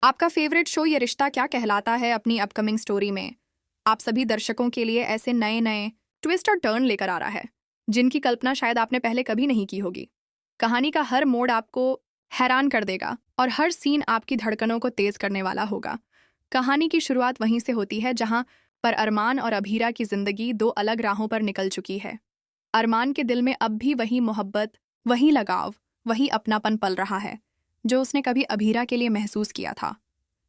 आपका favourite show ये रिश्ता क्या कहलाता है अपनी अपकमिंग स्टोरी में आप सभी दर्शकों के लिए ऐसे नए नए ट्विस्ट और टर्न लेकर आ रहा है जिनकी कल्पना शायद आपने पहले कभी नहीं की होगी। कहानी का हर मोड़ आपको हैरान कर देगा और हर सीन आपकी धड़कनों को तेज करने वाला होगा। कहानी की शुरुआत वहीं से होती है जहां पर अरमान और अभीरा की जिंदगी दो अलग राहों पर निकल चुकी है। अरमान के दिल में अब भी वही मोहब्बत, वही लगाव, वही अपनापन पल रहा है जो उसने कभी अभीरा के लिए महसूस किया था।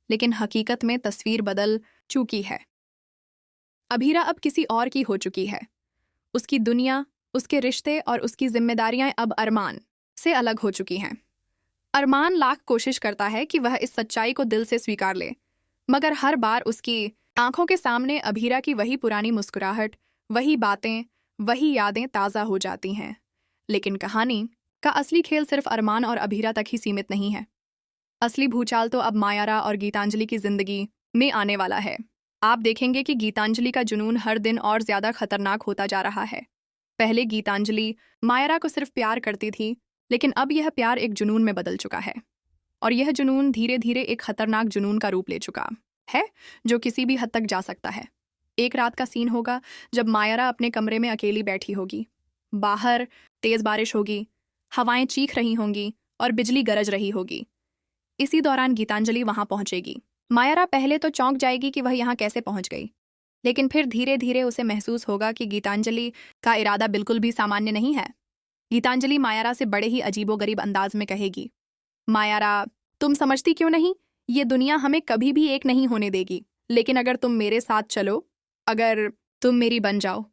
लेकिन हकीकत में तस्वीर बदल चुकी है। अभीरा अब किसी और की हो चुकी है। उसकी दुनिया, उसके रिश्ते और उसकी जिम्मेदारियां अब अरमान से अलग हो चुकी हैं। अरमान लाख कोशिश करता है कि वह इस सच्चाई को दिल से स्वीकार ले, मगर हर बार उसकी आंखों के सामने अभीरा की वही पुरानी मुस्कुराहट, वही बातें, वही यादें ताज़ा हो जाती हैं। लेकिन कहानी का असली खेल सिर्फ अरमान और अभीरा तक ही सीमित नहीं है। असली भूचाल तो अब मायारा और गीतांजलि की जिंदगी में आने वाला है। आप देखेंगे कि गीतांजलि का जुनून हर दिन और ज्यादा खतरनाक होता जा रहा है। पहले गीतांजलि मायारा को सिर्फ प्यार करती थी, लेकिन अब यह प्यार एक जुनून में बदल चुका है। और यह जुनून धीरे धीरे एक खतरनाक जुनून का रूप ले चुका है जो किसी भी हद तक जा सकता है। एक रात का सीन होगा जब मायारा अपने कमरे में अकेली बैठी होगी। बाहर तेज बारिश होगी, हवाएं चीख रही होंगी और बिजली गरज रही होगी। इसी दौरान गीतांजलि वहां पहुंचेगी। मायारा पहले तो चौंक जाएगी कि वह यहाँ कैसे पहुंच गई, लेकिन फिर धीरे धीरे उसे महसूस होगा कि गीतांजलि का इरादा बिल्कुल भी सामान्य नहीं है। गीतांजलि मायारा से बड़े ही अजीबोगरीब अंदाज में कहेगी, मायारा, तुम समझती क्यों नहीं, ये दुनिया हमें कभी भी एक नहीं होने देगी, लेकिन अगर तुम मेरे साथ चलो, अगर तुम मेरी बन जाओ,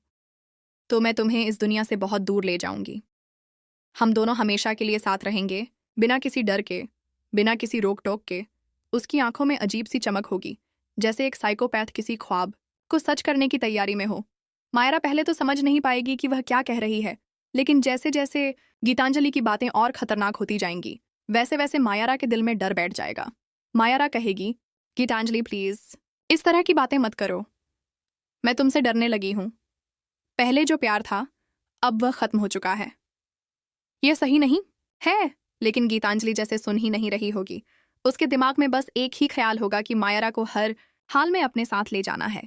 तो मैं तुम्हें इस दुनिया से बहुत दूर ले जाऊंगी। हम दोनों हमेशा के लिए साथ रहेंगे, बिना किसी डर के, बिना किसी रोक टोक के। उसकी आंखों में अजीब सी चमक होगी, जैसे एक साइकोपैथ किसी ख्वाब को सच करने की तैयारी में हो। मायरा पहले तो समझ नहीं पाएगी कि वह क्या कह रही है, लेकिन जैसे जैसे गीतांजलि की बातें और खतरनाक होती जाएंगी, वैसे वैसे मायरा के दिल में डर बैठ जाएगा। मायरा कहेगी, गीतांजलि प्लीज, इस तरह की बातें मत करो। मैं तुमसे डरने लगी हूं। पहले जो प्यार था, अब वह खत्म हो चुका है। यह सही नहीं है। लेकिन गीतांजलि जैसे सुन ही नहीं रही होगी। उसके दिमाग में बस एक ही ख्याल होगा कि मायरा को हर हाल में अपने साथ ले जाना है,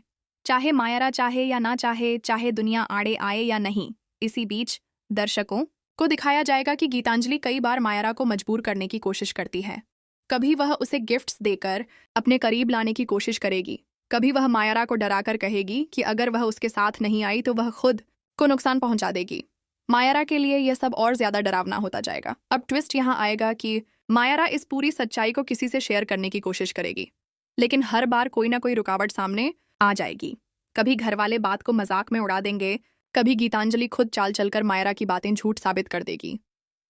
चाहे मायरा चाहे या ना चाहे, चाहे दुनिया आड़े आए या नहीं। इसी बीच दर्शकों को दिखाया जाएगा कि गीतांजलि कई बार मायरा को मजबूर करने की कोशिश करती है। कभी वह उसे गिफ्ट्स देकर अपने करीब लाने की कोशिश करेगी, कभी वह मायरा को डराकर कहेगी कि अगर वह उसके साथ नहीं आई तो वह खुद को नुकसान पहुंचा देगी। मायरा के लिए यह सब और ज्यादा डरावना होता जाएगा। अब ट्विस्ट यहाँ आएगा कि मायरा इस पूरी सच्चाई को किसी से शेयर करने की कोशिश करेगी, लेकिन हर बार कोई ना कोई रुकावट सामने आ जाएगी। कभी घर वाले बात को मजाक में उड़ा देंगे, कभी गीतांजलि खुद चाल चलकर मायरा की बातें झूठ साबित कर देगी।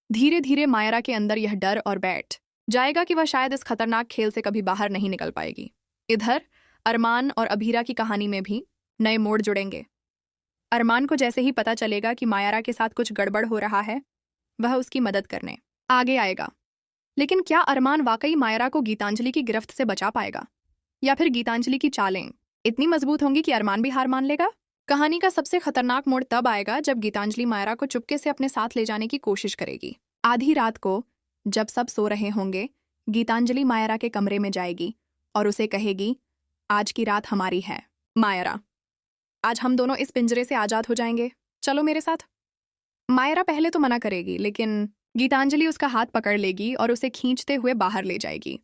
धीरे धीरे मायरा के अंदर यह डर और बैठ जाएगा कि वह शायद इस खतरनाक खेल से कभी बाहर नहीं निकल पाएगी। इधर अरमान और अभीरा की कहानी में भी नए मोड़ जुड़ेंगे। अरमान को जैसे ही पता चलेगा कि मायरा के साथ कुछ गड़बड़ हो रहा है, वह उसकी मदद करने आगे आएगा। लेकिन क्या अरमान वाकई मायरा को गीतांजलि की गिरफ्त से बचा पाएगा, या फिर गीतांजलि की चालें इतनी मजबूत होंगी कि अरमान भी हार मान लेगा? कहानी का सबसे खतरनाक मोड़ तब आएगा जब गीतांजलि मायरा को चुपके से अपने साथ ले जाने की कोशिश करेगी। आधी रात को जब सब सो रहे होंगे, गीतांजलि मायरा के कमरे में जाएगी और उसे कहेगी, आज की रात हमारी है मायरा, आज हम दोनों इस पिंजरे से आजाद हो जाएंगे, चलो मेरे साथ। मायरा पहले तो मना करेगी, लेकिन गीतांजलि उसका हाथ पकड़ लेगी और उसे खींचते हुए बाहर ले जाएगी।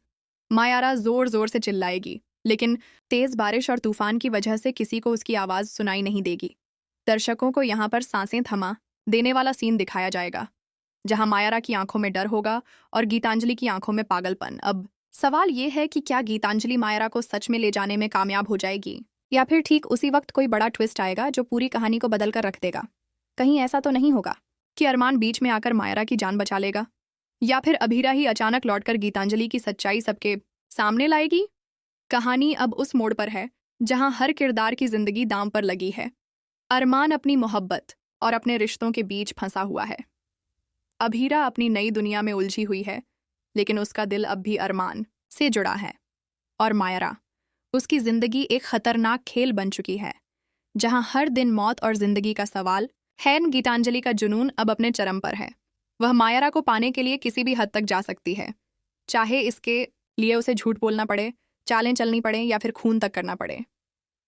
मायरा जोर जोर से चिल्लाएगी, लेकिन तेज बारिश और तूफान की वजह से किसी को उसकी आवाज सुनाई नहीं देगी। दर्शकों को यहाँ पर सांसें थमा देने वाला सीन दिखाया जाएगा, जहां मायरा की आंखों में डर होगा और गीतांजलि की आंखों में पागलपन। अब सवाल यह है कि क्या गीतांजलि मायरा को सच में ले जाने में कामयाब हो जाएगी, या फिर ठीक उसी वक्त कोई बड़ा ट्विस्ट आएगा जो पूरी कहानी को बदल कर रख देगा। कहीं ऐसा तो नहीं होगा कि अरमान बीच में आकर मायरा की जान बचा लेगा, या फिर अभीरा ही अचानक लौटकर गीतांजलि की सच्चाई सबके सामने लाएगी? कहानी अब उस मोड़ पर है जहां हर किरदार की जिंदगी दांव पर लगी है। अरमान अपनी मोहब्बत और अपने रिश्तों के बीच फंसा हुआ है। अभीरा अपनी नई दुनिया में उलझी हुई है, लेकिन उसका दिल अब भी अरमान से जुड़ा है। और मायरा, उसकी जिंदगी एक खतरनाक खेल बन चुकी है, जहां हर दिन मौत और जिंदगी का सवाल है। गीतांजलि का जुनून अब अपने चरम पर है। वह मायरा को पाने के लिए किसी भी हद तक जा सकती है, चाहे इसके लिए उसे झूठ बोलना पड़े, चालें चलनी पड़े या फिर खून तक करना पड़े।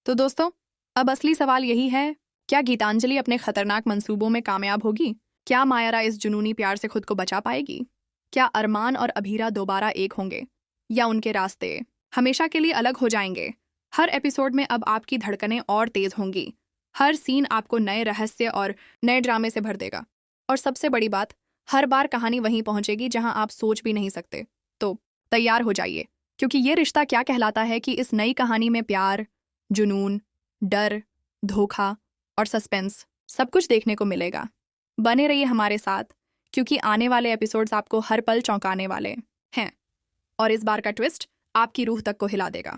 तो दोस्तों, अब असली सवाल यही है, क्या गीतांजलि अपने खतरनाक मंसूबों में कामयाब होगी? क्या मायरा इस जुनूनी प्यार से खुद को बचा पाएगी? क्या अरमान और अभीरा दोबारा एक होंगे, या उनके रास्ते हमेशा के लिए अलग हो जाएंगे? हर एपिसोड में अब आपकी धड़कनें और तेज होंगी। हर सीन आपको नए रहस्य और नए ड्रामे से भर देगा। और सबसे बड़ी बात, हर बार कहानी वहीं पहुंचेगी जहां आप सोच भी नहीं सकते। तो तैयार हो जाइए, क्योंकि ये रिश्ता क्या कहलाता है कि इस नई कहानी में प्यार, जुनून, डर, धोखा और सस्पेंस सब कुछ देखने को मिलेगा। बने रहिए हमारे साथ, क्योंकि आने वाले एपिसोड्स आपको हर पल चौंकाने वाले हैं। और इस बार का ट्विस्ट आपकी रूह तक को हिला देगा।